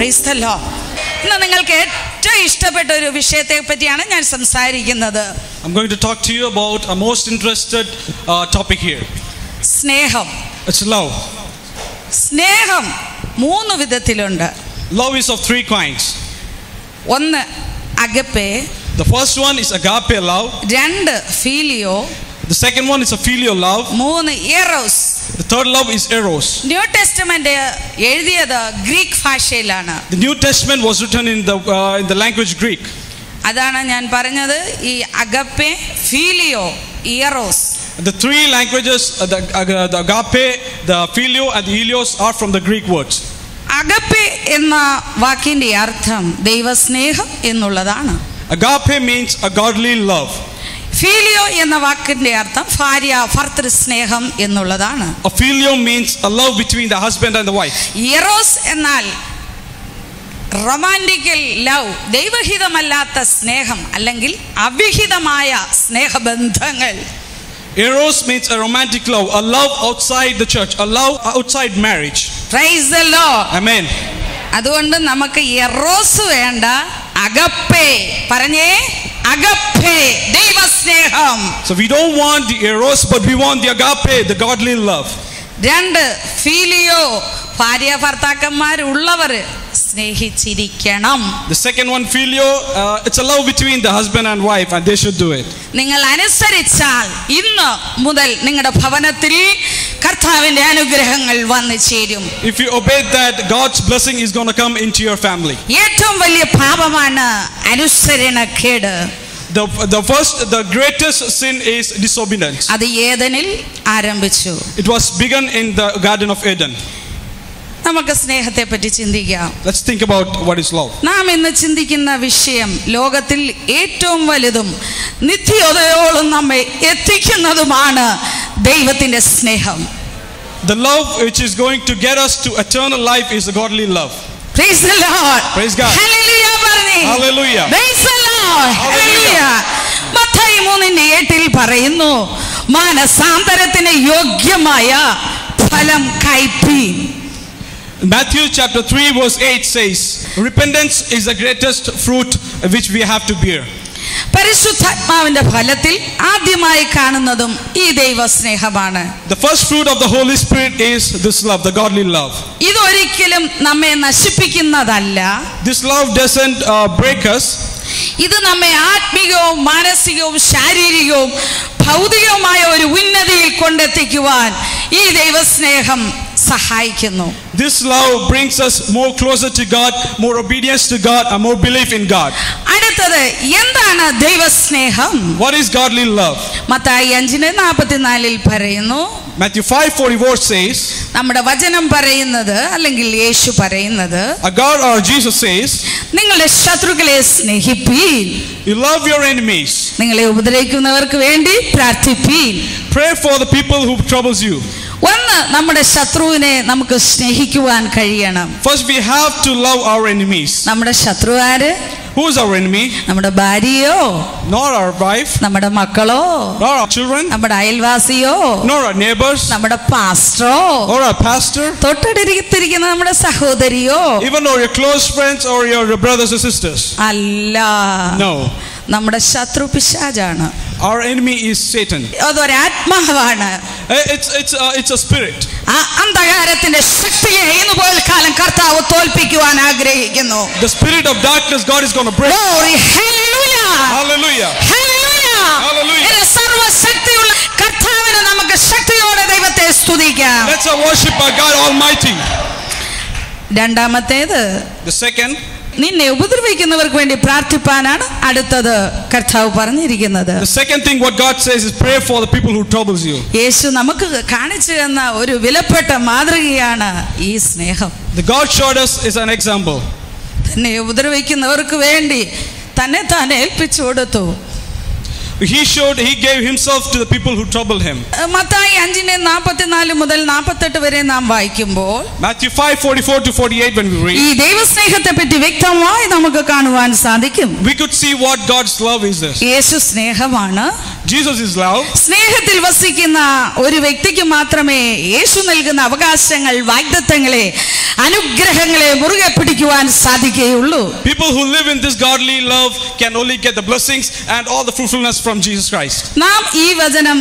Praise the Lord. ഇന്ന് നിങ്ങൾക്ക് ഏറ്റവും ഇഷ്ടപ്പെട്ട ഒരു വിഷയത്തെ പറ്റിയാണ് ഞാൻ സംസാരിക്കുന്നത്. I'm going to talk to you about a most interested topic here. സ്നേഹം. It's love. സ്നേഹം മൂന്ന് വിധത്തിലുണ്ട്. Love is of three kinds. ഒന്ന് Agape. The first one is agape love. രണ്ട് ഫീലിയോ. The second one is a filial love. മൂന്ന് Eros. The third love is eros. New testament എഴുതിയത് Greek ഭാഷയിലാണ്. The New Testament was written in the language Greek. അതാണ് ഞാൻ പറഞ്ഞത്. ഈ agape, phileo, eros. The three languages, the agape, the filio and the helios are from the Greek words. Agape എന്ന വാക്കിന്റെ അർത്ഥം ദൈവസ്നേഹം എന്നുള്ളതാണ്. Agape means a godly love. ഫീലിയോ എന്ന വാക്കിന്റെ അർത്ഥം ഭാര്യ ഭർത്തൃ സ്നേഹം എന്നുള്ളതാണ്. A filio means a love between the husband and the wife. Eros എന്നാൽ റൊമാന്റിക്കൽ ലവ്, ദൈവഹിതമല്ലാത്ത സ്നേഹം അല്ലെങ്കിൽ അവിഹിതമായ സ്നേഹബന്ധങ്ങൾ. Eros means a romantic love, a love outside the church, a love outside marriage. Praise the Lord. Amen. അതുകൊണ്ട് നമുക്ക് Eros വേണ്ട, Agape. പറഞ്ഞേ, Agape, ദൈവസ്നേഹം. So we don't want the eros, but we want the agape, the godly love. രണ്ട് ഫീലിയോ, ഭാര്യ ഭർത്താക്കന്മാരുള്ളവർ സ്നേഹിച്ചിരിക്കണം. The second one, filio, it's a love between the husband and wife, and they should do it. നിങ്ങൾ അനുസരിച്ചാൽ ഇന്ന് മുതൽ നിങ്ങളുടെ ഭവനത്തിൽ കർത്താവിന്റെ അനുഗ്രഹങ്ങൾ വന്നു ചേരും. If you obey that, God's blessing is going to come into your family. ഏറ്റവും വലിയ പാപമാണ് അനുസരണക്കേട്. The greatest sin is disobedience. അത് ഏദനിൽ ആരംഭിച്ചു. It was begun in the Garden of Eden. നമുക്ക് സ്നേഹത്തെ പറ്റി ചിന്തിക്കാം. Let's think about what is love. നാം ഇന്ന് ചിന്തിക്കുന്ന വിഷയം ലോകത്തിൽ ഏറ്റവും വലുതും നിത്യതയോളം നമ്മെ എത്തിക്കുന്നതുമാണ് ദൈവത്തിന്റെ സ്നേഹം. The love which is going to get us to eternal life is the godly love. Praise the Lord. Praise God. Hallelujah. Hallelujah. Praise the Lord. Hallelujah. Mathai 3:8 പറയുന്നു, മാനസാന്തരത്തിന് യോഗ്യമായ ഫലം കൈപ്പീൻ. Matthew chapter 3 verse 8 says, repentance is the greatest fruit which we have to bear. പരിശുദ്ധാത്മാവിന്റെ ഫലത്തിൽ ആദ്യമായി കാണുന്നതും ഈ ദൈവസ്നേഹമാണ്. The first fruit of the Holy Spirit is this love, the godly love. ഇതൊരിക്കലും നമ്മെ നശിപ്പിക്കുന്നതല്ല. This love doesn't break us. ഇത് നമ്മെ ആത്മീയവും മാനസികവും ശാരീരികവും ഭൗതികവുമായ ഒരു ഉന്നതിയിൽ കൊണ്ടെത്തിക്കുവാൻ ഈ ദൈവസ്നേഹം സഹായിക്കുന്നു. This love brings us more closer to God, more obedience to God, and more belief in God. അടുത്തത് എന്താണ് ദൈവസ്നേഹം? What is godly love? Mathai 5:44 പറയുന്നു. Matthew 5:44 says, നമ്മുടെ വചനം പറയുന്നത് അല്ലെങ്കിൽ യേശു പറയുന്നത്, God or Jesus says, നിങ്ങളുടെ ശത്രുക്കളെ സ്നേഹിപ്പീൻ. You love your enemies. നിങ്ങളെ ഉപദ്രവിക്കുന്നവർക്ക് വേണ്ടി പ്രാർത്ഥിപ്പീൻ. Pray for the people who troubles you. ഒന്ന്, നമ്മുടെ ശത്രുവിനെ നമുക്ക് സ്നേഹിക്കുവാൻ കഴിയണം. First we have to love our enemies. നമ്മുടെ ശത്രു ആര്? Who is our enemy? നമ്മുടെ ഭാര്യയോ, nor our wife, നമ്മുടെ മക്കളോ, nor our children, നമ്മുടെ അയൽവാസിയോ, nor our neighbors, നമ്മുടെ പാസ്റ്ററോ, or our pastor, തൊട്ടടുത്തിരിക്കുന്ന നമ്മുടെ സഹോദരിയോ, even or your close friends or your brothers and sisters. അല്ല. No. നമ്മുടെ ശത്രു പിശാചാണ്. Our enemy is Satan. അതൊരാത്മാവാണ്. It's a spirit. ആ അന്ധകാരത്തിന്റെ ശക്തിയെ ഇന്ന് പോൽക്കാലം കർത്താവ് തോൽപ്പിക്കുവാൻ ആഗ്രഹിക്കുന്നു. The spirit of darkness God is going to break. Glory. Hallelujah. Hallelujah. Hallelujah. Hallelujah. സർവശക്തിയുള്ള കർത്താവിനെ നമുക്ക് ശക്തിയോടെ ദൈവത്തെ സ്തുതിക്കാം. Let's worship our God Almighty. രണ്ടാമത്തേത്, The second, നിന്നെ ഉപദ്രവിക്കുന്നവർക്ക് വേണ്ടി പ്രാർത്ഥിപ്പാനാണ് അടുത്തത് കർത്താവ് പറഞ്ഞിരിക്കുന്നത്. the second thing what God says is pray for the people who troubles you. യേശു നമുക്ക് കാണിച്ചു തന്ന ഒരു വിലപ്പെട്ട മാതൃകയാണ് ഈ സ്നേഹം. The God showed us is an example. തന്നെ ഉപദ്രവിക്കുന്നവർക്ക് വേണ്ടി തന്നെ താൻ ഏൽപ്പിച്ചു കൊടുത്തു. He gave himself to the people who troubled him. Mathai 5:44 മുതൽ 48 വരെ നാം വായിക്കുമ്പോൾ Matthew 5:44 to 48 when we read, ഈ ദൈവസ്നേഹത്തെ പറ്റി വ്യക്തമായി നമുക്ക് കാണുവാൻ സാധിക്കും. we could see what God's love is this. യേശു സ്നേഹമാണ്. Jesus is love. സ്നേഹത്തിൽ വസിക്കുന്ന ഒരു വ്യക്തിക്ക് മാത്രമേ യേശു നൽകുന്ന അവകാശങ്ങൾ, വാഗ്ദത്തങ്ങളെ, അനുഗ്രഹങ്ങളെ മുറുകെ പിടിക്കുവാൻ സാധിക്കുകയുള്ളൂ. People who live in this godly love can only get the blessings and all the fruitfulness from Jesus Christ. നാം ഈ വചനം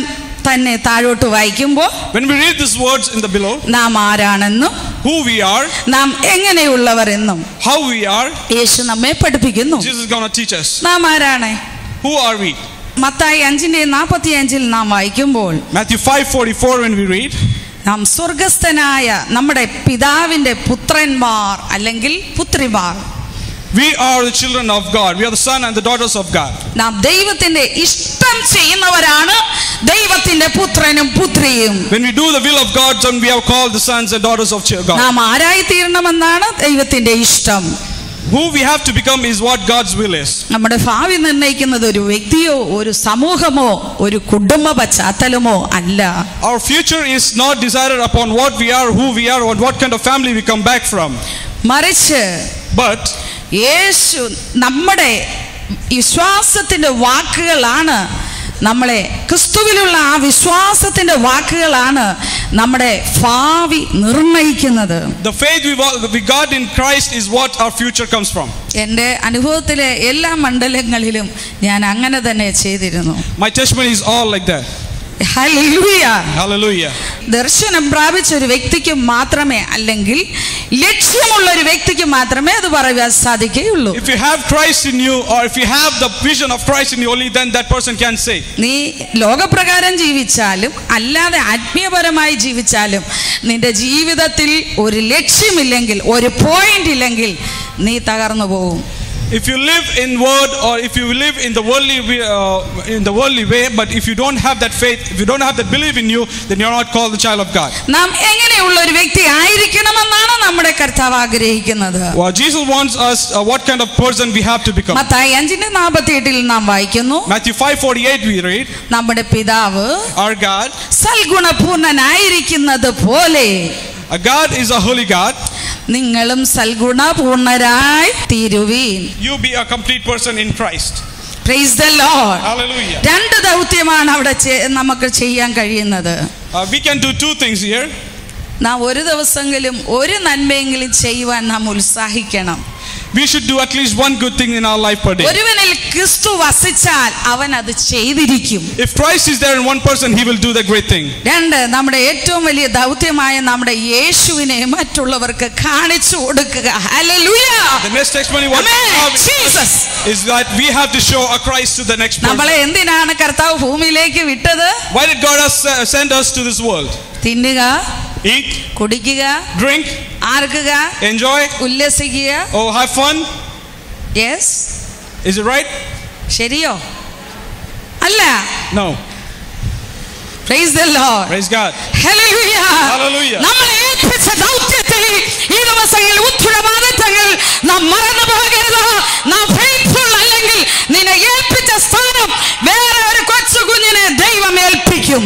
തന്നെ താഴോട്ട് വായിക്കുമ്പോൾ When we read these words in the below, നാം ആരാണെന്നും who we are, നാം എങ്ങനെയുള്ളവർ എന്നും how we are, യേശു നമ്മെ പഠിപ്പിക്കുന്നു. Jesus is going to teach us. നാം ആരാണ്? Who are we? മത്തായി 5:45 നാം വായിക്കുമ്പോൾ Matthew 5:44 when we read, നാം സ്വർഗസ്ഥനായ നമ്മുടെ പിതാവിന്റെ പുത്രന്മാർ അല്ലെങ്കിൽ പുത്രിമാർ. we are the children of God. We are the son and the daughters of God. നാം ദൈവത്തിന്റെ ഇഷ്ടം ചെയ്യുന്നവരാണ് ദൈവത്തിന്റെ പുത്രനും പുത്രിയും. When we do the will of God, then we are called the sons and daughters of God. നാം ആരായി തീരണമെന്നാണ് ദൈവത്തിന്റെ ഇഷ്ടം. Who we have to become is what God's will is. നമ്മുടെ ഭാവി നിർണ്ണയിക്കുന്നത് ഒരു വ്യക്തിയോ ഒരു സമൂഹമോ ഒരു കുടുംബ പശ്ചാത്തലമോ അല്ല. Our future is not decided upon what we are, who we are, or what kind of family we come back from. മറിച്ച് But യേശു നമ്മുടെ വിശ്വാസത്തിന്റെ വാക്കുകളാണ്, നമ്മളെ ക്രിസ്തുവിലുള്ള ആ വിശ്വാസത്തിന്റെ വാക്കുകളാണ് നമ്മുടെ ഭാവി നിർണ്ണയിക്കുന്നത്. the faith we got in Christ is what our future comes from. എൻ്റെ അനുഭവത്തിലെ എല്ലാ മണ്ഡലങ്ങളിലും ഞാൻ അങ്ങനെ തന്നെ ചെയ്തിരുന്നു. My testimony is all like that. Hallelujah. Hallelujah. ദർശനം പ്രാപിച്ച ഒരു വ്യക്തിക്ക് മാത്രമേ, അല്ലെങ്കിൽ ലക്ഷ്യമുള്ള ഒരു വ്യക്തിക്ക് മാത്രമേ അത് പറയാൻ സാധിക്കുകയുള്ളൂ. If you have Christ in you, or if you have the vision of Christ in you, only then that person can say. നീ ലോകപ്രകാരം ജീവിച്ചാലും അല്ലാതെ ആത്മീയപരമായി ജീവിച്ചാലും നിന്റെ ജീവിതത്തിൽ ഒരു ലക്ഷ്യമില്ലെങ്കിൽ, ഒരു പോയിന്റ് ഇല്ലെങ്കിൽ നീ തകർന്നു പോകും. If you live in word, or if you live in the worldly way, but if you don't have that faith, if you don't have that belief in you, then you're not called the child of God. നാം എങ്ങനെയുള്ള ഒരു വ്യക്തി ആയിരിക്കണമെന്നാണ് നമ്മുടെ കർത്താവ് ആഗ്രഹിക്കുന്നത്. Well, Jesus wants us what kind of person we have to become. Mathai 5:48 നാം വായിക്കുന്നു, Matthew 5:48 we read, നമ്മുടെ പിതാവ് our God, സൽഗുണപൂർണനായിരിക്കുന്നത് പോലെ God is a holy God. നിങ്ങളും സൽഗുണപൂർണരായി തീരുവീൻ. You be a complete person in Christ. Praise the Lord. Hallelujah. രണ്ട് ദൗത്യമാണ് അവിടെ നമുക്ക് ചെയ്യാൻ കഴിയുന്നത്. We can do two things here. നാം ഒരു ദിവസമെങ്കിലും ഒരു നന്മയെങ്കിലും ചെയ്യുവാൻ നാം ഉത്സാഹിക്കണം. We should do at least one good thing in our life per day. ഒരുവനിൽ ക്രിസ്തു വസിച്ചാൽ അവൻ അത് ചെയ്തിരിക്കും. If Christ is there in one person, he will do the great thing. രണ്ട്, നമ്മുടെ ഏറ്റവും വലിയ ദൗത്യമായ നമ്മുടെ യേശുവിനെ മറ്റുള്ളവർക്ക് കാണിച്ചു കൊടുക്കുക. Hallelujah. The next testimony what we have is that we have to show a Christ to the next person. നമ്മളെ എന്തിനാണ് കർത്താവ് ഭൂമിയിലേക്ക് വിട്ടത്? Why did God send us to this world? തിന്നുക, Eat, കുടിക്കുക, drink, ആർക്കുക, enjoy, ഉല്ലസിക്കുക. oh, have fun. Yes, Is it right? ശരിയോ? അല്ല. No. Praise the Lord. Praise God. Hallelujah. Hallelujah. നമ്മളെ ഏൽപ്പിച്ച ദൗത്യത്തിൽ ഈ ദിവസങ്ങളിൽ ഉത്തരവാദിത്തങ്ങൾ നാം മറന്നു പോകരുത്. നാം faithful അല്ലെങ്കിൽ നിന്നെ ഏൽപ്പിച്ച സ്ഥാനം വേറെ ഒരു കൊച്ചു കുഞ്ഞിനെ ദൈവം ഏൽപ്പിക്കും.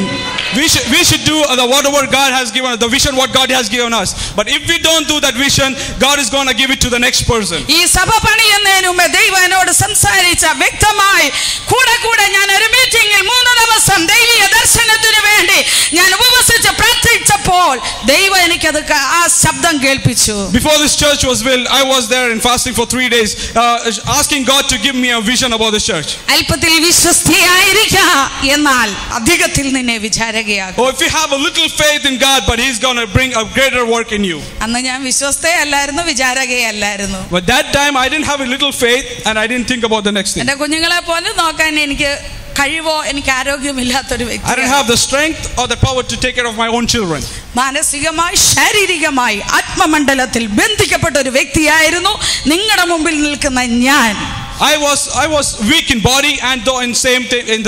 We should do whatever God has given us, the vision what God has given us. But if we don't do that vision, God is going to give it to the next person. ഈ സഭ പണിയുന്നതിന് മുമ്പ് ദൈവം എന്നോട് സംസാരിച്ച വ്യക്തമായി കൂടെ ഞാൻ ഒരു മീറ്റിംഗിൽ 3 ദിവസം ദൈവീയ ദർശനത്തിന് വേണ്ടി ഞാൻ ഉപവസിച്ച് പ്രാർത്ഥിച്ചപ്പോൾ ദൈവം എനിക്കത് ആ ശബ്ദം കേൾപ്പിച്ചു. Before this church was built, I was there in fasting for 3 days, asking God to give me a vision about this church. അല്പത്തിൽ വിശ്വസ്തയായിരിക്ക, എന്നാൽ അധികത്തിൽ നിന്നെ വിചാരകയാകും. Oh, if you have a little faith in God, but He's going to bring a greater work in you. അന്ന് ഞാൻ വിശ്വസ്തയല്ലായിരുന്നു, വിചാരകയല്ലായിരുന്നു. But that time I didn't have a little faith and I didn't think about the next thing. എൻ്റെ കുഞ്ഞുങ്ങളെ പോലും നോക്കാൻ എനിക്ക് കഴിവോ, എനിക്ക് ആരോഗ്യമില്ലാത്തൊരു വ്യക്തി. I didn't have the strength or the power to take care of my own children. മാനസികമായി ശാരീരികമായി ആത്മമണ്ഡലത്തിൽ ബന്ധിക്കപ്പെട്ട ഒരു വ്യക്തിയായിരുന്നു നിങ്ങളുടെ മുമ്പിൽ നിൽക്കുന്ന ഞാൻ. I was weak in body and though in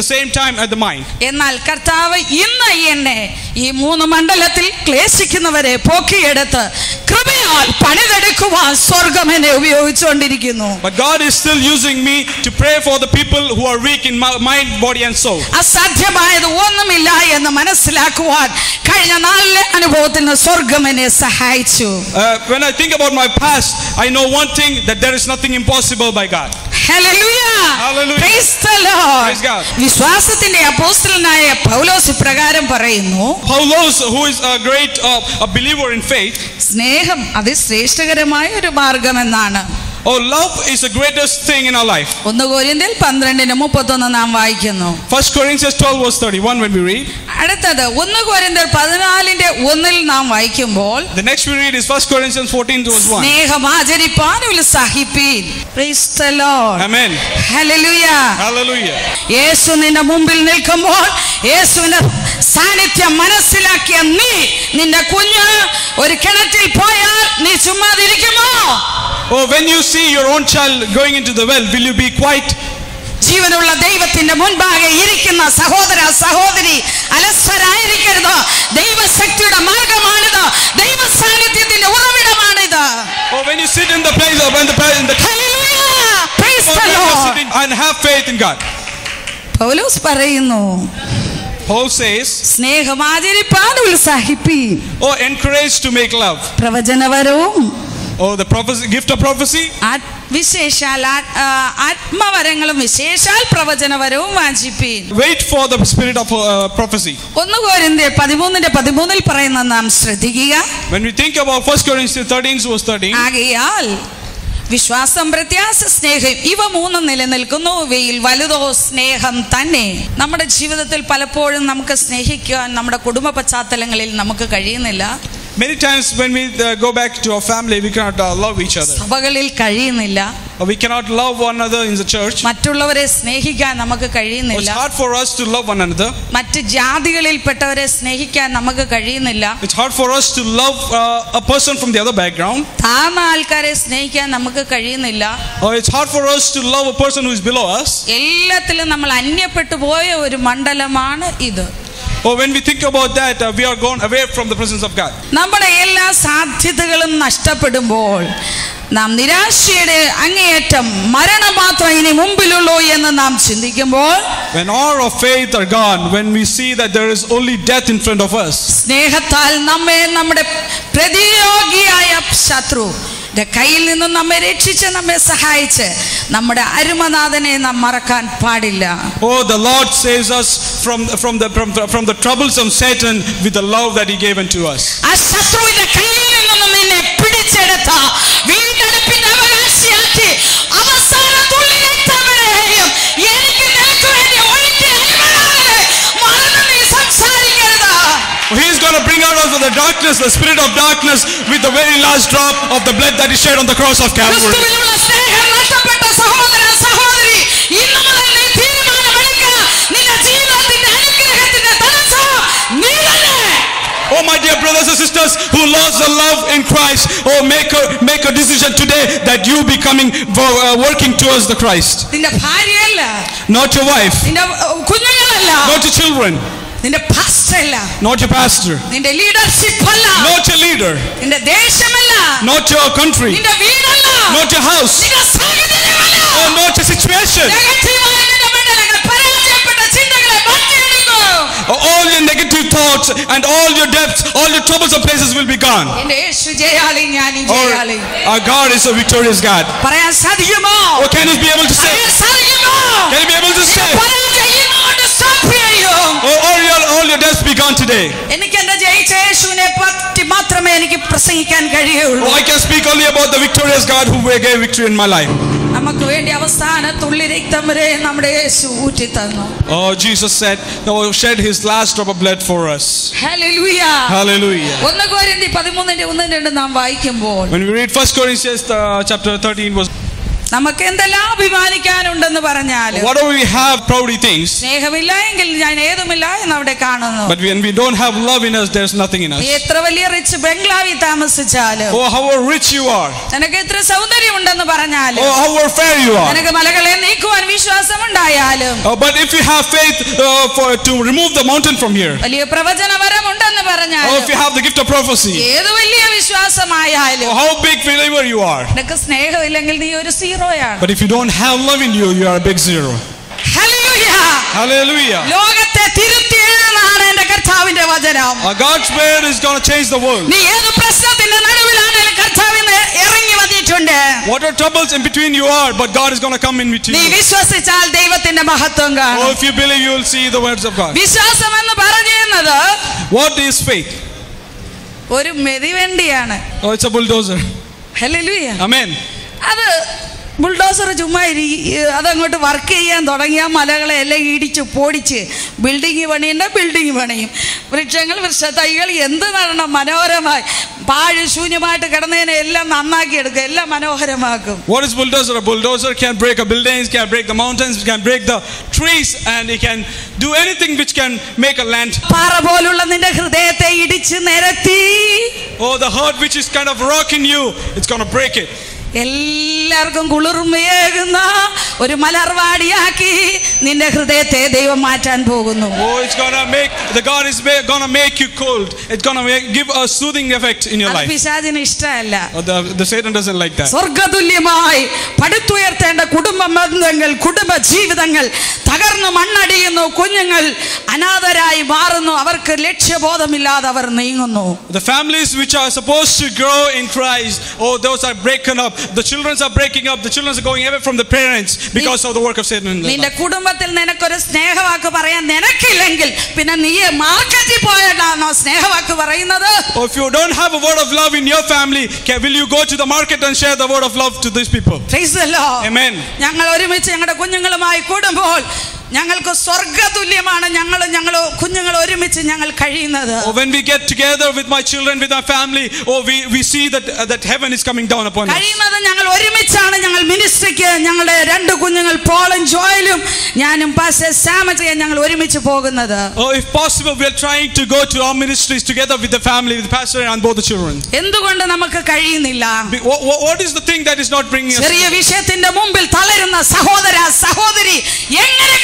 the same time at the mind. എന്നാൽ കർത്താവ് ഇന്ന് എന്നെ ഈ 3 മണ്ഡലത്തിൽ ക്ലേശിക്കുന്നവരെ പോക്കിയെടുത്ത് കൃപയാൽ പണിതെടുക്കുവാൻ സ്വർഗം എന്നെ ഉപയോഗിച്ചുകൊണ്ടിരിക്കുന്നു. But God is still using me to pray for the people who are weak in mind, body and soul. അസാധ്യമായത് ഒന്നുമില്ല എന്ന് മനസ്സിലാക്കുവാൻ കഴിഞ്ഞ 4 അനുഭവത്തിൽ നിന്ന് സ്വർഗം എന്നെ സഹായിച്ചു. When I think about my past, I know one thing, that there is nothing impossible by God. Hallelujah. Hallelujah. Praise the Lord. Praise God. വിശ്വാസത്തിന്റെ അപ്പോസ്തലനായ പൗലോസ് ഇപ്രകാരം പറയുന്നു. Paulos, who is a great a believer in faith, സ്നേഹം അതിശ്രേഷ്ഠകരമായ ഒരു മാർഗമെന്നാണ്. oh, love is the greatest thing in our life. 1 കൊരിന്ത്യർ 12:31 നാം വായിക്കുന്നു. 1 Corinthians 12 verse 31 when we read. അടുത്തത് 1 കൊരിന്ത്യർ 14:1 നാം വായിക്കുമ്പോൾ The next we read is 1 Corinthians 14 verse 1. സ്നേഹം ആചരിപ്പാൻ ഉത്സാഹിപ്പീൻ. Praise the Lord. Amen. Hallelujah. Hallelujah. യേശു നിന്റെ മുമ്പിൽ നിൽക്കുമ്പോൾ യേശുവിന്റെ സാന്നിധ്യം മനസ്സിലാക്കിയ നീ നിന്റെ കുഞ്ഞ് ഒരു കിണറ്റിൽ പോയാൽ നീ ചുമ്മാതിരിക്കുമോ? Oh, when you see your own child going into the well, will you be quiet? ജീവനുള്ള ദൈവത്തിന്റെ മുൻപാകെ ഇരിക്കുന്ന സഹോദര സഹോദരി അലസരായിരിക്കരുത്. ദൈവശക്തിയുടെ മാർഗമാണിത്. ദൈവ സാന്നിധ്യത്തിന്റെ ഉറവിടമാണിത്. Oh, when you sit in the place of in the Hallelujah. Praise the Lord. And have faith in God. പൗലോസ് പറയുന്നു, Paul says, സ്നേഹം ആചരിപ്പാൻ ഉത്സാഹിപ്പീൻ. oh, encourage to make love. പ്രവചനവരവും Oh, the prophecy, gift of prophecy. വിശേഷാൽ ആത്മവരങ്ങളും വിശേഷാൽ പ്രവചനവരവും വാഞ്ചിപ്പീൻ. Wait for the spirit of prophecy. 1 കൊരിന്ത്യർ 13:13 പറയുന്ന നാം ശ്രദ്ധിക്കുക. When we think about 1 Corinthians 13 verse 13. ആകയാൽ വിശ്വാസം, പ്രത്യാശ, സ്നേഹം ഇവ 3 നിലനിൽക്കുന്നു. ഇവയിൽ വലുതോ സ്നേഹം തന്നെ. നമ്മുടെ ജീവിതത്തിൽ പലപ്പോഴും നമുക്ക് സ്നേഹിക്കാൻ നമ്മുടെ കുടുംബ പശ്ചാത്തലങ്ങളിൽ നമുക്ക് കഴിയുന്നില്ല. Many times when we go back to our family, we cannot love each other. സഭകളിൽ കഴിയുന്നില്ല. We cannot love one another in the church. മറ്റുള്ളവരെ സ്നേഹിക്കാൻ നമുക്ക് കഴിയുന്നില്ല. It's hard for us to love one another. മറ്റ് ജാതികളിൽപ്പെട്ടവരെ സ്നേഹിക്കാൻ നമുക്ക് കഴിയുന്നില്ല. It's hard for us to love a person from the other background. താഴ്ന്ന ആൾക്കാരെ സ്നേഹിക്കാൻ നമുക്ക് കഴിയുന്നില്ല. It's hard for us to love a person who is below us. എല്ലാത്തിലും നമ്മൾ അന്യപ്പെട്ടു പോയ ഒരു മണ്ഡലമാണ് ഇത്. Oh, when we think about that, we are gone away from the presence of God. നമ്മുടെ എല്ലാ സാധ്യതകളും നഷ്ടപ്പെടുമ്പോൾ നാം നിരാശയുടെ അങ്ങേയറ്റം മരണം മാത്രം ഇനി മുമ്പിലുള്ളൂ എന്ന് നാം ചിന്തിക്കുമ്പോൾ, when all our faith are gone, when we see that there is only death in front of us, സ്നേഹത്താൽ നമ്മെ നമ്മുടെ പ്രതിയോഗിയായ ശത്രു കയ്യിൽ നിന്നും നമ്മെ രക്ഷിച്ച് നമ്മെ സഹായിച്ച് നമ്മുടെ അരുമനാഥനെ നാം മറക്കാൻ പാടില്ല. Oh, the Lord saves us from the troublesome Satan with the love that he gave unto us. ആ ശത്രുവിന്റെ കയ്യിൽ നിന്നും നിന്നെ പിടിച്ചെടുത്ത വീണ്ടെടുപ്പിന്റെ അവകാശിയാക്കി അവസാന തുള്ളി രക്തം വരെയും എനിക്ക് നിനക്ക് വേണ്ടി ഒഴുക്കിയ അരുമനാഥനെ മറന്ന് നീ സംസാരിക്കരുത്. He is going to bring out of the darkness the spirit of darkness with the very last drop of the blood that he shed on the cross of Calvary. ക്രിസ്തുവിലുള്ള സ്നേഹം നഷ്ടപ്പെട്ട സഹോദര സഹോദരി, ഇന്നു മുതൽ നീ തീരുമാനമെടുക്കുക. നിന്റെ ജീവിതത്തിന്റെ അനുഗ്രഹത്തിന്റെ തടസ്സം നീ തന്നെ. Oh, my dear brothers and sisters who lost the love in Christ, oh, make a decision today that you becoming working towards the Christ. നിന്റെ ഭാര്യയല്ല, Not your wife, നിന്റെ കുഞ്ഞുങ്ങളല്ല, not your children, നിന്റെ പാസ്റ്റർ അല്ല, not your pastor, നിന്റെ leadership അല്ല, not your leader, നിന്റെ ദേശമല്ല, not your country, നിന്റെ വീടല്ല, not your house, നിന്റെ സാഹചര്യമല്ല, oh, not your situation. നെഗറ്റീവായ നിന്റെ മണ്ഡലങ്ങൾ, പരാജയപ്പെട്ട ചിന്തകളെ മാറ്റിയെടുക്കൂ. All your negative thoughts and all your depths, all your troublesome places will be gone. എന്റെ യേശു ജയാളി, ഞാൻ ജയാളി. Our God is a victorious God. പറയാൻ സാധിക്കുമോ? Oh, can you be able to say? പറയാൻ സാധിക്കുമോ? Can you be able to say? പരാജയം കൊണ്ട് stop ചെയ്യും. Oh, all your debts be gone today. എനിക്ക് എന്റെ ജയിച്ച യേശുവിനെ പറ്റി മാത്രമേ എനിക്ക് പ്രസംഗിക്കാൻ കഴിയുള്ളൂ. Oh, I can speak only about the victorious God who gave victory in my life. നമുക്ക് വേണ്ടി അവസാന തുള്ളി രക്തം വരെ നമ്മുടെ യേശു ഊറ്റി തന്നു. Oh, Jesus said, oh, shed his last drop of blood for us. Hallelujah. Hallelujah. 1 കൊരിന്ത്യർ 13:1-2 നാം വായിക്കുമ്പോൾ, When we read 1 Corinthians chapter 13 verse, നമുക്ക് എന്തെല്ലാം അഭിമാനിക്കാനുണ്ടെന്ന് പറഞ്ഞാലും what do we have proudly things? സ്നേഹമില്ല എങ്കിൽ ഞാൻ ഏതുമില്ല എന്ന് അവിടെ കാണുന്നു. But when we don't have love in us, there's nothing in us. നീ എത്ര വലിയ റിച്ച് ബംഗ്ലാവിൽ താമസിച്ചാലും, Oh, how rich you are. നിനക്ക് എത്ര സൗന്ദര്യം ഉണ്ടെന്ന് പറഞ്ഞാലും, Oh, how fair you are. നിനക്ക് മലകളെ നീക്കുവാൻ വിശ്വാസം ഉണ്ടായാലും, But if you have faith to remove the mountain from here, വലിയ പ്രവചനവരം ഉണ്ടെന്ന് or പറഞ്ഞാലും if you have the gift of prophecy, ഏത് വലിയ വിശ്വാസമായാലും or how big believer you are, നിനക്ക് സ്നേഹമില്ലെങ്കിൽ നീ ഒരു സീറോയാണ്. but if you don't have love in you, you are a big zero. Hallelujah. Hallelujah. ലോകത്തെ തിരുത്തി എഴുതുന്നതാണ് എന്റെ കർത്താവിന്റെ വചനം. God's word is going to change the world. നീ ഏത് പ്രശ്നത്തിന്റെ നടുവിലാണെങ്കിലും കർത്താവിന് ഇറങ്ങി വന്നിട്ടുണ്ട്. Whatever troubles in between you are, but God is going to come in between നീ you. വിശ്വസിച്ചാൽ ദൈവത്തിന്റെ മഹത്വം Oh, കാണും. if you believe, you will see the words of God. വിശ്വാസം എന്ന് പറയുന്നത് What is faith? ഒരു മെതിവണ്ടിയാണ്. Oh, it's a bulldozer. Hallelujah. Amen. അത് ബുൾഡോസർ ചുമ്മാ അതങ്ങോട്ട് വർക്ക് ചെയ്യാൻ തുടങ്ങിയാൽ മലകളെ എല്ലാം ഇടിച്ച് പൊടിച്ച് ബിൽഡിങ് പണിയും. വൃക്ഷങ്ങൾ വൃക്ഷത്തൈകൾ എന്ത് നടണം മനോഹരമായി പാഴ് ശൂന്യമായിട്ട് കിടന്നതിനെ എല്ലാം നന്നാക്കി എടുക്കുക, എല്ലാം മനോഹരമാക്കും. What is bulldozer? A bulldozer can break a building, can break the mountains, can break the trees, and it can do anything which can make a land. പാറ പോലുള്ള നിന്റെ ഹൃദയത്തെ ഇടിച്ച് നിരത്തി. Oh, the heart which is kind of rock in you, it's going to break it. എല്ലാവർക്കും കുളിർമയേകുന്ന ഒരു മലർവാടിയാക്കി നിന്റെ ഹൃദയത്തെ ദൈവം മാറ്റാൻ പോകുന്നു. Oh, it's going to make God is going to make you cold. It's going to give a soothing effect in your life. പിശാചിന് ഇഷ്ടമല്ല. The Satan doesn't like that. സ്വർഗ്ഗതുല്യമായി പടുത്തുയർത്തേണ്ട കുടുംബ ബന്ധങ്ങൾ, കുടുംബ ജീവിതങ്ങൾ തകർന്നു മണ്ണടിയുന്നു. കുഞ്ഞുങ്ങൾ അനാഥരായി മാറുന്നു. അവർക്ക് ലക്ഷ്യബോധമില്ലാതെ അവർ നീങ്ങുന്നു. The families which are supposed to grow in Christ, oh, those are broken up. The children are breaking up. The children are going away from the parents because of the work of Satan in their നിന്റെ life. കുടുംബത്തിൽ നിനക്കൊരു സ്നേഹവാക്ക് പറയാൻ നിനക്കില്ലെങ്കിൽ പിന്നെ നീ മാർക്കറ്റിൽ പോയിട്ടാണോ സ്നേഹവാക്ക് പറയുന്നത്? Or if you don't have a word of love in your family, will you go to the market and share the word of love to these people? Praise the Lord. Amen. ഞങ്ങൾ ഒരുമിച്ച് ഞങ്ങളുടെ കുഞ്ഞുങ്ങളുമായി കൂടുമ്പോൾ ഞങ്ങൾക്ക് സ്വർഗ്ഗതുല്യമാണ് ഞങ്ങൾ കുഞ്ഞുങ്ങൾ ഒരുമിച്ച് ഞങ്ങൾ കഴിയുന്നത്. When we get together with my children, with our family, we see that heaven is coming down upon us. കഴിയുന്നത് ഞങ്ങൾ ഒരുമിച്ചാണ്. ഞങ്ങൾ മിനിസ്ട്രിക്ക് ഞങ്ങളുടെ രണ്ട് കുഞ്ഞുങ്ങൾ പോളും ജോയലും ഞാനും പാസ്റ്റർ സാമജയും ഞങ്ങൾ ഒരുമിച്ച് പോകുന്നത്. Oh, if possible, we are trying to go to our ministries together with the family, with the pastor and both the children. എന്തുകൊണ്ട് നമുക്ക് കഴിയുന്നില്ല? What is the thing that is not bringing us? ചെറിയ വിഷയത്തിന്റെ മുമ്പിൽ തളരുന്ന സഹോദര സഹോദരി എങ്ങനെ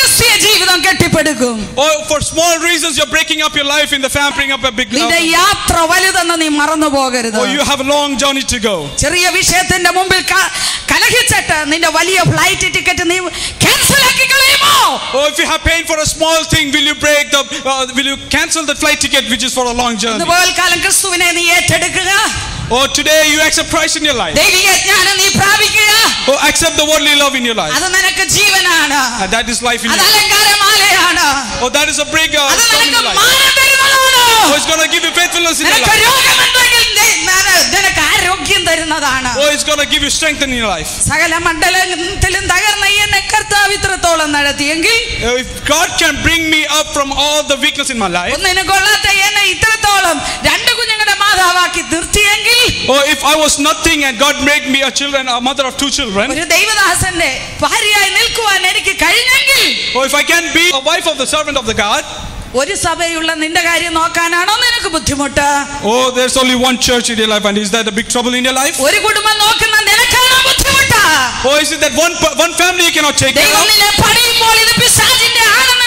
ജീവിതം കെട്ടിപ്പടുക്കും? Or for small reasons you're breaking up your life in the family, bring up a big നിന്റെ യാത്ര വലുതെന്ന് നീ മറന്നു പോകരുത്. Oh, you have a long journey to go. ചെറിയ വിഷയത്തിന്റെ മുമ്പിൽ കലഹിച്ചിട്ട് നിന്റെ വലിയ ഫ്ലൈറ്റ് ടിക്കറ്റ് നീ ക്യാൻസൽ ആക്കി കളയുമോ? Oh, if you have pain for a small thing, will you cancel the flight ticket which is for a long journey? ഇതുപോൽക്കാലം ക്രിസ്തുവിനെ നീ ഏറ്റെടുക്കുക. Oh, today you accept Christ in your life. ദൈവിക ജ്ഞാനം നീ പ്രാപിക്കുക. Oh, accept the worldly love in your life. അത് നിനക്ക് ജീവനാണ്. And that is life in അത് you. അലങ്കാരമാലയാണ്. Oh, that is a big അത് stone in നിനക്ക് your life. മാനം തരുന്നതാണ്. Oh, it's going to give you faithfulness in your നിനക്ക് life. രോഗമുണ്ടെങ്കിൽ നിനക്ക് ആരോഗ്യം തരുന്നതാണ്. Oh, it's going to give you strength in your life. സകല മണ്ഡലത്തിലും തകർന്ന എന്നെ കർത്താവ് ഇത്രത്തോളം നടത്തിയെങ്കിൽ If God can bring me up from all the weakness in my life. ഒന്നിനും കൊള്ളാത്ത എന്നെ ഇത്രത്തോളം രണ്ട് കുഞ്ഞുങ്ങളുടെ മാതാവാക്കി നിർത്തിയെങ്കിൽ. Oh, if I was nothing and God made me a mother of two children. ഒരു ദൈവദാസന്റെ ഭാര്യയായി നിൽക്കുവാൻ എനിക്ക് കഴിഞ്ഞെങ്കിൽ. Oh, if I can be a wife of the servant of the God. ഒരു സഭയുള്ള നിന്റെ കാര്യം നോക്കാനാണോ നിനക്ക് ബുദ്ധിമുട്ട്? Oh, there's only one church in your life, and is that a big trouble in your life? ഒരു കുടുംബം നോക്കുന്ന നിനക്കാണോ ബുദ്ധിമുട്ട്? Oh, is it that one family you cannot take care ദൈവം of? നിന്നെ പണിയുമ്പോൾ ഇത് പിശാചിന്റെ ആണെന്ന്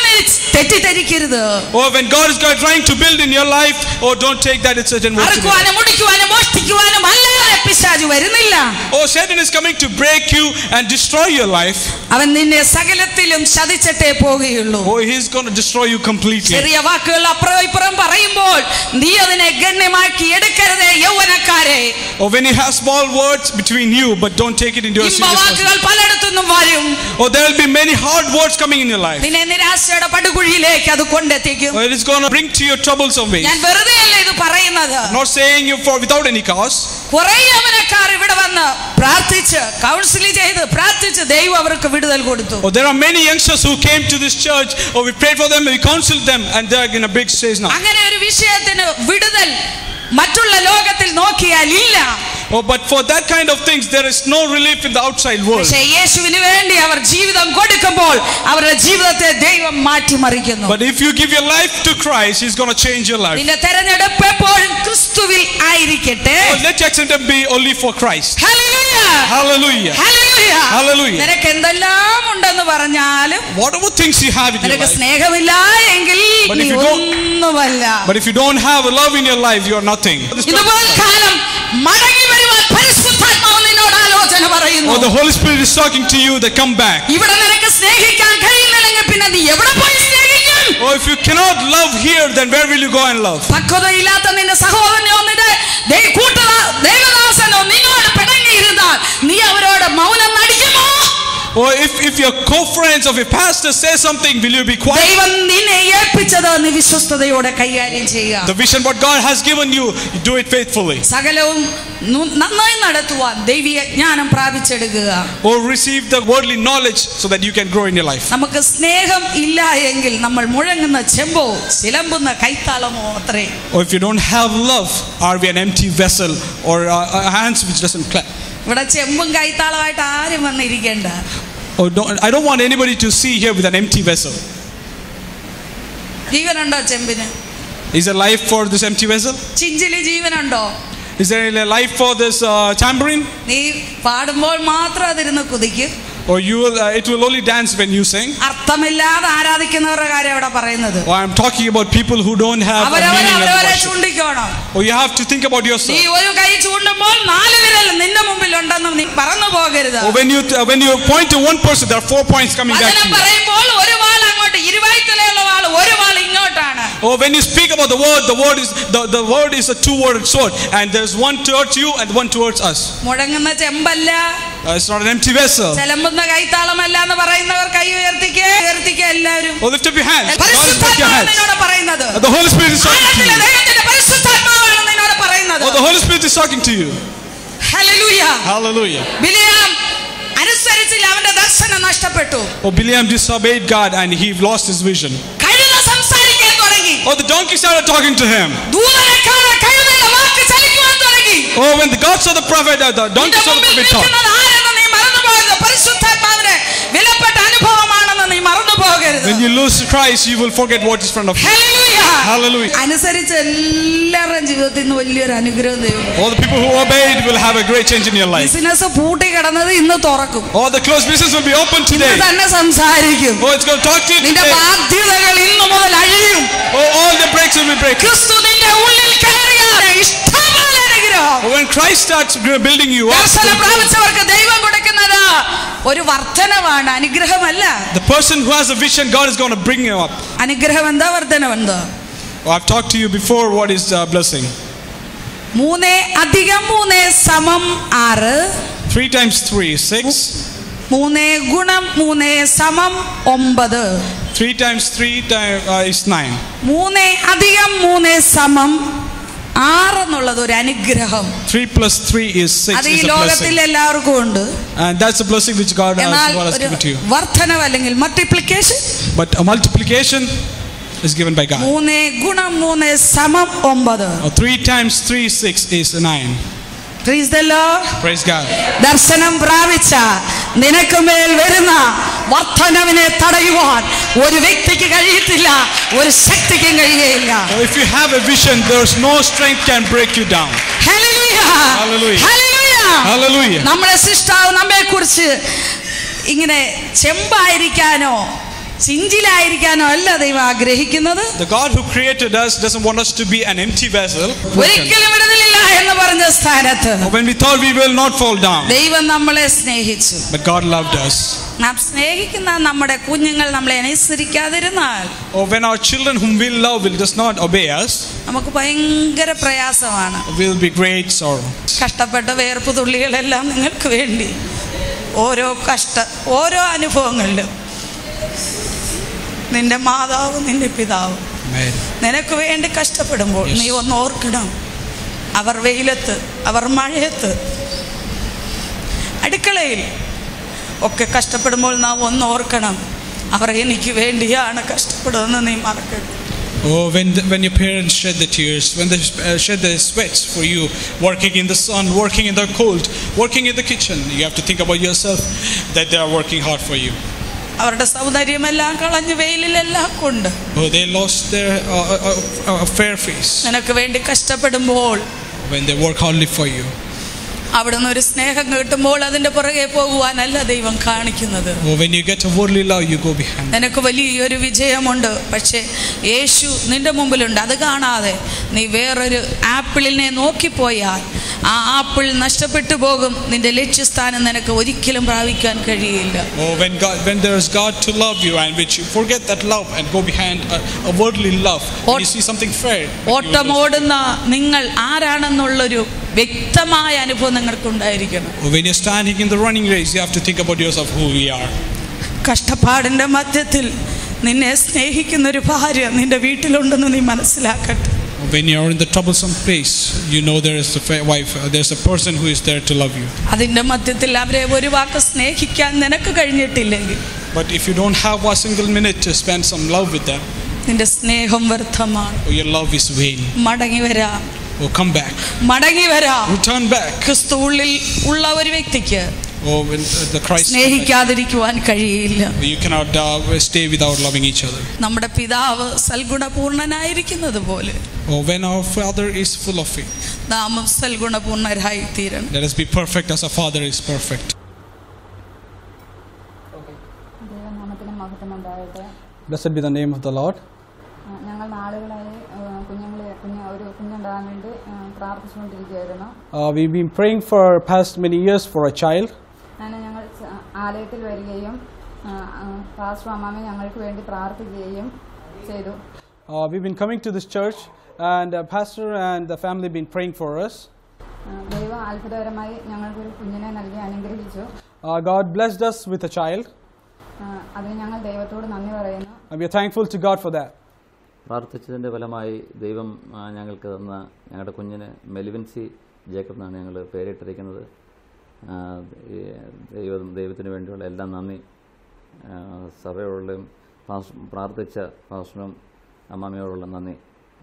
തെറ്റിദ്ധരിക്കരുത്. Oh, when God is trying to build in your life, oh, don't take that it's certain words. അറുക്കുവാനും മുടിക്കുവാനും മോഷ്ടിക്കുവാനും അല്ലാതെ പിശാച് വരുന്നില്ല. Oh, Satan is coming to break you and destroy your life. അവൻ നിന്നെ സകലത്തിലും ചതിച്ചിട്ടേ പോകുകയുള്ളൂ. Oh, he's going to destroy you completely. ചെറിയ വാക്കുകൾ അപ്പുറം ഇപ്പുറം പറയുമ്പോൾ നീ അതിനെ ഗണ്യമാക്കി എടുക്കരുതേ യൗവനക്കാരെ. Oh, when he has small words between you, but don't take it into your seriousness. വാക്കുകൾ പലയിടത്തുനിന്നും വരും. Oh, there will be many hard words coming in your life. നിന്നെ നിരാശയുടെ പടുകുഴിയിലേക്ക് അത് കൊണ്ടെത്തിക്കും. Oh, it is going to bring to your troublesome ways. ഞാൻ വെറുതെയല്ല ഇത് പറയുന്നത്. I'm not saying you without any cause. കുറേ യൗവനക്കാർ ഇവിടെ വന്ന് പ്രാർത്ഥിച്ച് കൗൺസിലിംഗ് ചെയ്ത് പ്രാർത്ഥിച്ച് ദൈവം അവർക്ക് വിടുതൽ കൊടുത്തു. Oh, there are many youngsters who came to this church. Oh, we prayed for them, we counseled them, and they are in a big stage now. അങ്ങനെ ഒരു വിഷയത്തിന് വിടുതൽ മറ്റുള്ള ലോകത്തിൽ നോക്കിയാൽ ഇല്ല. Oh, but for that kind of things, there is no relief in the outside world. പക്ഷേ യേശുവിന് വേണ്ടി അവർ ജീവിതം കൊടുക്കുമ്പോൾ അവരുടെ ജീവിതത്തെ ദൈവം മാറ്റിമറിക്കുന്നു. But if you give your life to Christ, He's going to change your life. നിന്റെ തെരഞ്ഞെടുപ്പ് എപ്പോഴും ക്രിസ്തുവിൽ ആയിരിക്കട്ടെ. Oh, let your acceptance be only for Christ. Hallelujah. Hallelujah. Hallelujah. Hallelujah. നിനക്ക് എന്തെല്ലാം ഉണ്ടെന്ന് പറഞ്ഞാലും whatever things you have in your നിനക്ക് life, സ്നേഹമില്ല എങ്കിൽ നീ ഒന്നും ഒന്നുമല്ല. But if you don't have love in your life, you are nothing. ഇതുപോൽ കാലം മടങ്ങി വരുവാൻ പരിശുദ്ധാത്മാവ് നിന്നോട് ആലോചന പറയുന്നു. Oh, the Holy Spirit is talking to you that come back. ഇവിടെ നിനക്ക് സ്നേഹിക്കാൻ കഴിയുന്നില്ലെങ്കിൽ പിന്നെ നീ എവിടെ പോയി സ്നേഹിക്കും? Oh, if you cannot love here, then where will you go and love? പക്വതയില്ലാത്ത നിന്റെ സഹോദരനോ നിന്റെ ദേവദാസനോ നിന്നോട് പിണങ്ങിയിരുന്നാൽ നീ അവരോട് മൗനം നടിക്കുമോ? Or if your co-friends of your pastor say something, will you be quiet? ദൈവം നിന്നെ ഏൽപ്പിച്ചത് നീ വിശ്വസ്തയോടെ കൈകാര്യം ചെയ്യുക. The vision what God has given you, you do it faithfully. സകലവും നന്നായി നടത്തുവാൻ ദൈവിക ജ്ഞാനം പ്രാപിച്ചെടുക്കുക. Or receive the worldly knowledge so that you can grow in your life. നമുക്ക് സ്നേഹം ഇല്ല എങ്കിൽ നമ്മൾ മുഴങ്ങുന്ന ചെമ്പോ ചിലമ്പുന്ന കൈത്താളമോ അത്രേ. Or if you don't have love, are we an empty vessel or hands which doesn't clap? ഇവിടെ ചെമ്പും കൈത്താളമായിട്ട് ആരും വന്നിരിക്കേണ്ട. I don't want anybody to see here with an empty vessel. ജീവനുണ്ടോ ചെമ്പിന്? Is there life for this empty vessel? ചിഞ്ചിലി ജീവനുണ്ടോ? Is there a life for this tambourine? നീ പാടുമ്പോൾ മാത്രം അതിരുന്ന് കുതിക്കും. Or it will only dance when you sing? അർത്ഥമില്ലാതെ ആരാധിക്കുന്നവരുടെ കാര്യം അവിടെ പറയുന്നത്. Or I'm talking about people who don't have a meaning of worship. ചൂണ്ടിക്കോണം. Or you have to think about yourself. നീ ഒരു കൈ ചൂണ്ടുമ്പോൾ 4 വിരൽ നിന്റെ മുമ്പിൽ ഉണ്ടെന്ന് നീ പറന്നു പോകരുത്. Or when you point to one person, there are 4 points coming back to you. പറയുമ്പോൾ ഒരു വാൾ അങ്ങോട്ട് ഇരുവൈത്തലയുള്ള വാൾ ഒരു വാൾ ഇങ്ങോട്ടാണ്. Or when you speak about the word is a two-worded sword, and there's one towards you and one towards us. മുഴങ്ങുന്ന ചെമ്പല്ല. It's not an empty vessel. ചെലമ്പുന്ന കൈത്താളമല്ല എന്ന് പറയുന്നവർ കൈ ഉയർത്തിക്കേ എല്ലാവരും. Oh, lift up your hands. പറയുന്നത്. The Holy Spirit is talking to you. പരിശുദ്ധാത്മാവാണ് നിന്നോട് പറയുന്നത്. Oh, the Holy Spirit is talking to you. Hallelujah. Hallelujah. ബിലിയാം അനുസരിച്ചില്ല, അവന്റെ ദർശനം നഷ്ടപ്പെട്ടു. Oh, Bileam disobeyed God and he lost his vision. കഴുത സംസാരിക്കാൻ തുടങ്ങി. Oh, the donkey started talking to him. ദൂതനെക്കാൾ കഴുതയുടെ വാക്ക് ചലിക്കുവാൻ തുടങ്ങി. Oh, when God saw the prophet, the donkey saw the prophet talk. പരിശുദ്ധാത്മാവിന്റെ വിലപ്പെട്ട അനുഭവമാണെന്ന് നീ മറന്നു പോകരുത്. When you lose Christ, you will forget what is in front of you. Hallelujah. അനുസരിച്ച് എല്ലാവരുടെയും ജീവിതത്തിൽ നിന്ന് വലിയൊരു അനുഗ്രഹം ദൈവം. All the people who obeyed will have a great change in your life. Business പൂട്ടി കിടന്നത് ഇന്ന് തുറക്കും. All the closed business will be open today. ഇന്ന് തന്നെ സംസാരിക്കും. Oh, it's going to talk to you നിന്റെ today. ബാധ്യതകൾ ഇന്നു മുതൽ അഴിയും. Oh, all the breaks will be breaking. ക്രിസ്തു നിന്റെ ഉള്ളിൽ കയറിയാൽ ഇഷ്ടംപോലെ അനുഗ്രഹം. Oh, when Christ starts building you up, ദർശനം പ്രാപിച്ചവർക്ക് ദൈവം കൊടുക്കുന്നത് ഒരു വർധനവാണ്, അനുഗ്രഹമല്ല. the person who has a vision, God is going to bring you up. അനുഗ്രഹം എന്താ, വർധനം എന്താ? Oh, I've talked to you before what is blessing. 3 + 3 = 6. 3 times 3 is 6. 3 × 3 = 9. 3 times 3 is 9. 3 + 3 = 6 എന്നുള്ളത് ഒരു അനുഗ്രഹം. 3 + 3 is 6. അത് ഈ ലോകത്തിൽ എല്ലാവർക്കും ഉണ്ട്. And that's a blessing which God has given to you. വർധനവ് അല്ലെങ്കിൽ multiplication. But a multiplication is given by God. 3 × 3 = 9. 3 times 3 6 is 9. Praise the Lord. Praise God. ദർശനം പ്രാപിച്ച നിനക്ക് മേൽ വരുന്ന വർധനവിനെ തടയുവാൻ ഒരു വ്യക്തിക്ക് കഴിയത്തില്ല, ഒരു ശക്തിക്കും കഴിയുകയില്ല. If you have a vision, there's no strength can break you down. Hallelujah. Hallelujah. Hallelujah. Hallelujah. നമ്മുടെ സൃഷ്ടാവ് നമ്മെക്കുറിച്ച് ഇങ്ങനെ ചെമ്പായിരിക്കാനോ ചിഞ്ചിലായിരിക്കാനോ അല്ല ദൈവം ആഗ്രഹിക്കുന്നത്. The God who created us doesn't want us to be an empty vessel. ഒരിക്കലും വിടുതലില്ല എന്ന് പറഞ്ഞ സ്ഥാനത്ത് When we thought we will not fall down, ദൈവം നമ്മളെ സ്നേഹിച്ചു. but God loved us. നാം സ്നേഹിക്കുന്ന നമ്മുടെ കുഞ്ഞുങ്ങൾ നമ്മളെ അനുസരിക്കാതിരുന്നാൽ, Or when our children whom we love will just not obey us, നമുക്ക് ഭയങ്കര പ്രയാസമാണ്. will be great sorrow. കഷ്ടപ്പെട്ട വേർപ്പ് തുള്ളികളെല്ലാം നിങ്ങൾക്ക് വേണ്ടി ഓരോ അനുഭവങ്ങളിലും നിന്റെ മാതാവ് നിന്റെ പിതാവ് നിനക്ക് വേണ്ടി കഷ്ടപ്പെടുമ്പോൾ നീ ഒന്ന് ഓർക്കണം, അവർ വെയിലത്ത്, അവർ മഴയത്ത്, അടുക്കളയിൽ ഒക്കെ കഷ്ടപ്പെടുമ്പോൾ നാം ഒന്ന് ഓർക്കണം, അവർ എനിക്ക് വേണ്ടിയാണ് കഷ്ടപ്പെടുന്നത്. നീ മറക്കരുത്. Oh, when your parents shed the tears, when they shed their sweats for you, working in the sun, working in the cold, working in the kitchen, you have to think about yourself that they are working hard for you. അവരുടെ സൗന്ദര്യമെല്ലാം കളഞ്ഞ് വെയിലെല്ലാം കൊണ്ട് Oh, they lost their fair face നിനക്ക് വേണ്ടി കഷ്ടപ്പെടുമ്പോൾ when they work hardly for you. അവിടുന്ന് ഒരു സ്നേഹം കിട്ടുമ്പോൾ അതിന്റെ പുറകെ പോകുവാനല്ല ദൈവം കാണിക്കുന്നത്. When you get a worldly love, you go behind. നിനക്ക് വലിയൊരു വിജയമുണ്ട്, പക്ഷെ യേശു നിന്റെ മുമ്പിലുണ്ട്. അത് കാണാതെ നീ വേറൊരു ആപ്പിളിനെ നോക്കിപ്പോയാൽ ആ ആപ്പിൾ നഷ്ടപ്പെട്ടു പോകും. നിന്റെ ലക്ഷ്യസ്ഥാനം നിനക്ക് ഒരിക്കലും പ്രാപിക്കാൻ കഴിയില്ല. When there is God to love you, and which you forget that love and go behind a worldly love, you see something fair. ഓട്ടമോടുന്ന നിങ്ങൾ ആരാണെന്നുള്ളൊരു വ്യക്തമായ അനുഭവം നിങ്ങൾക്കുണ്ടായിരിക്കണം. When you're standing in the running race, you have to think about yourself, who we are. കഷ്ടപ്പാടിന്റെ മധ്യത്തിൽ നിന്നെ സ്നേഹിക്കുന്ന ഒരു ഭാര്യ നിന്റെ വീട്ടിലുണ്ടെന്ന് നീ മനസ്സിലാക്കട്ടെ. When you're in the troublesome place, you know there is a wife, there's a person who is there to love you. അതിന്റെ മധ്യത്തിൽ അവരെ ഒരു വാക്ക് സ്നേഹിക്കാൻ നിനക്ക് കഴിഞ്ഞിട്ടില്ലെങ്കിൽ, but if you don't have a single minute to spend some love with them, നിന്റെ സ്നേഹം വ്യർത്ഥമാണ്. your love is vain. മടങ്ങി വരാം. Come back. മടങ്ങി വരാം. Return back. ക്രിസ്തുവിൽ ഉള്ള ഒരു വ്യക്തിക്ക് when the Christ സ്നേഹിക്കാതിരിക്കുവാൻ കഴിയില്ല. You cannot stay without loving each other. നമ്മുടെ പിതാവ് സൽഗുണപൂർണനായിരിക്കുന്നത് പോലെ when our Father is full of faith, നാം സൽഗുണപൂർണരായി തീരണം. let us be perfect as our Father is perfect. ദൈവനാമത്തിന് മഹത്വം ഉണ്ടാകട്ടെ. Blessed be the name of the Lord. ഞങ്ങൾ നാളുകളായി ഒരു കുഞ്ഞുണ്ടാകാൻ വേണ്ടി പ്രാർത്ഥിച്ചുകൊണ്ടിരിക്കുകയായിരുന്നു. We've been praying for past many years for a child. ഞങ്ങൾ ആലയത്തിൽ വരികയും പാസ്റ്റർ അമ്മാമ ഞങ്ങൾക്ക് വേണ്ടി പ്രാർത്ഥിക്കുകയും ചെയ്തു. We've been coming to this church and pastor and the family been praying for us. ദൈവം അത്ഭുതകരമായി ഞങ്ങൾക്ക് ഒരു കുഞ്ഞിനെ നൽകി അനുഗ്രഹിച്ചു. God blessed us with a child. അതിന് ഞങ്ങൾ ദൈവത്തോട് നന്ദി പറയുന്നു. And we are thankful to God for that. പ്രാർത്ഥിച്ചതിൻ്റെ ഫലമായി ദൈവം ഞങ്ങൾക്ക് തന്ന ഞങ്ങളുടെ കുഞ്ഞിന് മെൽവിൻസി ജേക്കബ് എന്നാണ് ഞങ്ങൾ പേരിട്ടിരിക്കുന്നത്. ദൈവത്തിന് വേണ്ടിയുള്ള എല്ലാ നന്ദി സഭയോടുള്ളതും പ്രാർത്ഥിച്ച പാസ്റ്ററും അമ്മാമയോടുള്ള നന്ദി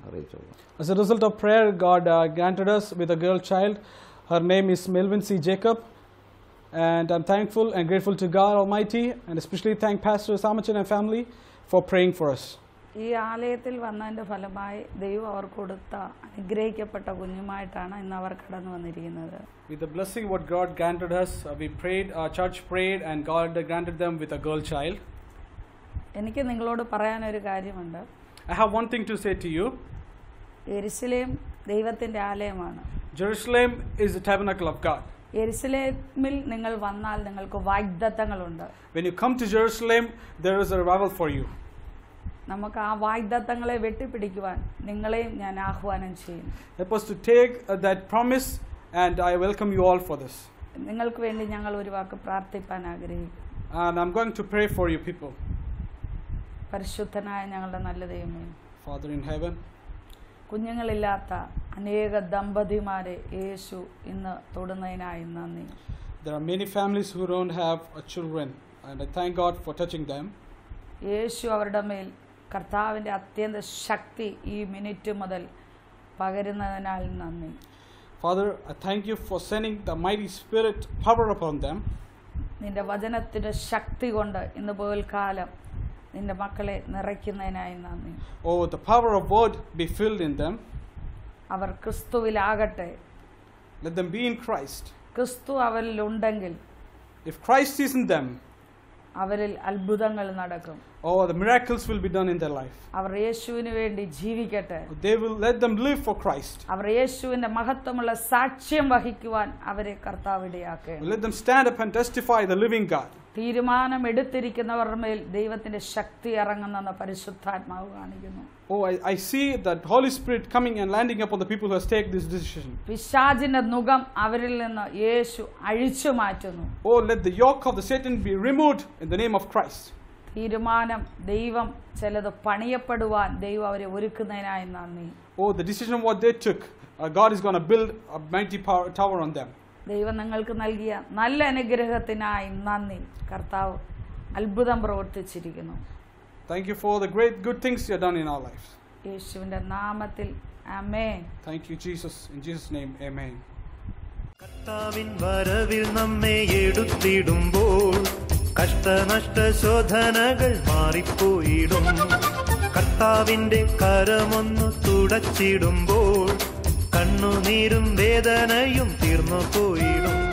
അറിയിച്ചോളൂ. As a result of prayer, God granted us with a girl child. Her name is Melvincy Jacob. And I'm thankful and grateful to God Almighty, and especially thank Pastor Samachan and family for praying for us. ഈ ആലയത്തിൽ വന്നതിന്റെ ഫലമായി ദൈവം അവർക്ക് കൊടുത്ത അനുഗ്രഹിക്കപ്പെട്ട കുഞ്ഞുമായിട്ടാണ് ഇന്ന് അവർ കടന്നു വന്നിരിക്കുന്നത്. With the blessing what God granted us, we prayed, our church prayed, and God granted them with a girl child. എനിക്ക് നിങ്ങളോട് പറയാനൊരു കാര്യമുണ്ട്. I have one thing to say to you. യെരുശലേം ദൈവത്തിന്റെ ആലയമാണ്. Jerusalem is the tabernacle of God. യെരുശലേമിൽ നിങ്ങൾ വന്നാൽ നിങ്ങൾക്ക് വാഗ്ദത്തങ്ങളുണ്ട്. When you come to Jerusalem, there is a revival for you. നമുക്ക് ആ വാഗ്ദത്തങ്ങളെ വെട്ടിപ്പിടിക്കുവാൻ നിങ്ങളെയും ഞാൻ ആഹ്വാനം ചെയ്യും. Help us to take that promise, and I welcome you all for this. നിങ്ങൾക്ക് വേണ്ടി ഞങ്ങൾ ഒരു വാക്ക് പ്രാർത്ഥിക്കാൻ ആഗ്രഹിക്കുന്നു. And I'm going to pray for you people. പരിശുദ്ധനായ ഞങ്ങളുടെ നല്ല ദൈവമേ, Father in heaven, കുഞ്ഞുങ്ങളില്ലാത്ത അനേക ദമ്പതിമാരെ യേശു ഇന്ന് തൊടുന്നതിനായി നന്ദി. there are many families who don't have children, and I thank God for touching them. യേശു അവരുടെ മേൽ കർത്താവിൻ്റെ അത്യന്ത ശക്തി ഈ മിനിറ്റ് മുതൽ പകരുന്നതിനാൽ നന്ദി. Father, I thank you for sending the mighty spirit power upon them. നിന്റെ വചനത്തിൻ്റെ ശക്തി കൊണ്ട് ഇന്ന് പകൽക്കാലം നിന്റെ മക്കളെ നിറയ്ക്കുന്നതിനായി നന്ദി. Oh, the power of word be filled in them. Our ക്രിസ്തുവിലാകട്ടെ. Let them be in Christ. ക്രിസ്തു അവരിൽ ഉണ്ടെങ്കിൽ If Christ is in them, അവരിൽ അത്ഭുതങ്ങൾ നടക്കും. oh, the miracles will be done in their life. അവർ യേശുവിന് വേണ്ടി ജീവിക്കട്ടെ. They will let them live for Christ. അവർ യേശുവിന്റെ മഹത്വമുള്ള സാക്ഷ്യം വഹിക്കുവാൻ അവരെ കർത്താവ് ഇടയാക്കണം. Let them stand up and testify the living God. തീരുമാനം എടുത്തിരിക്കുന്നവരുടെ മേൽ ദൈവത്തിന്റെ ശക്തി ഇറങ്ങുന്നെന്ന് പരിശുദ്ധാത്മാവ് കാണിക്കുന്നു. Oh, I see that Holy Spirit coming and landing upon the people who has taken this decision. പിശാചിന്റെ നുകം അവരിൽ നിന്ന് യേശു അഴിച്ചു മാറ്റുന്നു. Oh, let the yoke of the Satan be removed in the name of Christ. തീരുമാനം ദൈവം ചിലത് പണിയപ്പെടുവാൻ ദൈവം അവരെ ഒരുക്കുന്നതിനായി നന്ദി. Oh, the decision what they took, God is going to build a mighty tower on them. ദൈവം നിങ്ങൾക്ക് നൽകിയ നല്ല അനുഗ്രഹത്തിനായി നന്ദി. കർത്താവ് അത്ഭുതം പ്രവർത്തിച്ചിരിക്കുന്നു. Thank you for the great good things you have done in our lives. യേശുവിന്റെ നാമത്തിൽ ആമേൻ. Thank you Jesus, in Jesus name, amen. കർത്താവിൻ വരവിൽ നമ്മെ എടുത്തിടുമ്പോൾ കഷ്ടനഷ്ട ശോധനകൾ മാറിപ്പോയിടും. കർത്താവിന്റെ കരമൊന്നു തുടച്ചിടുമ്പോൾ കണ്ണുനീരും വേദനയും തീർന്നു പോയിടും.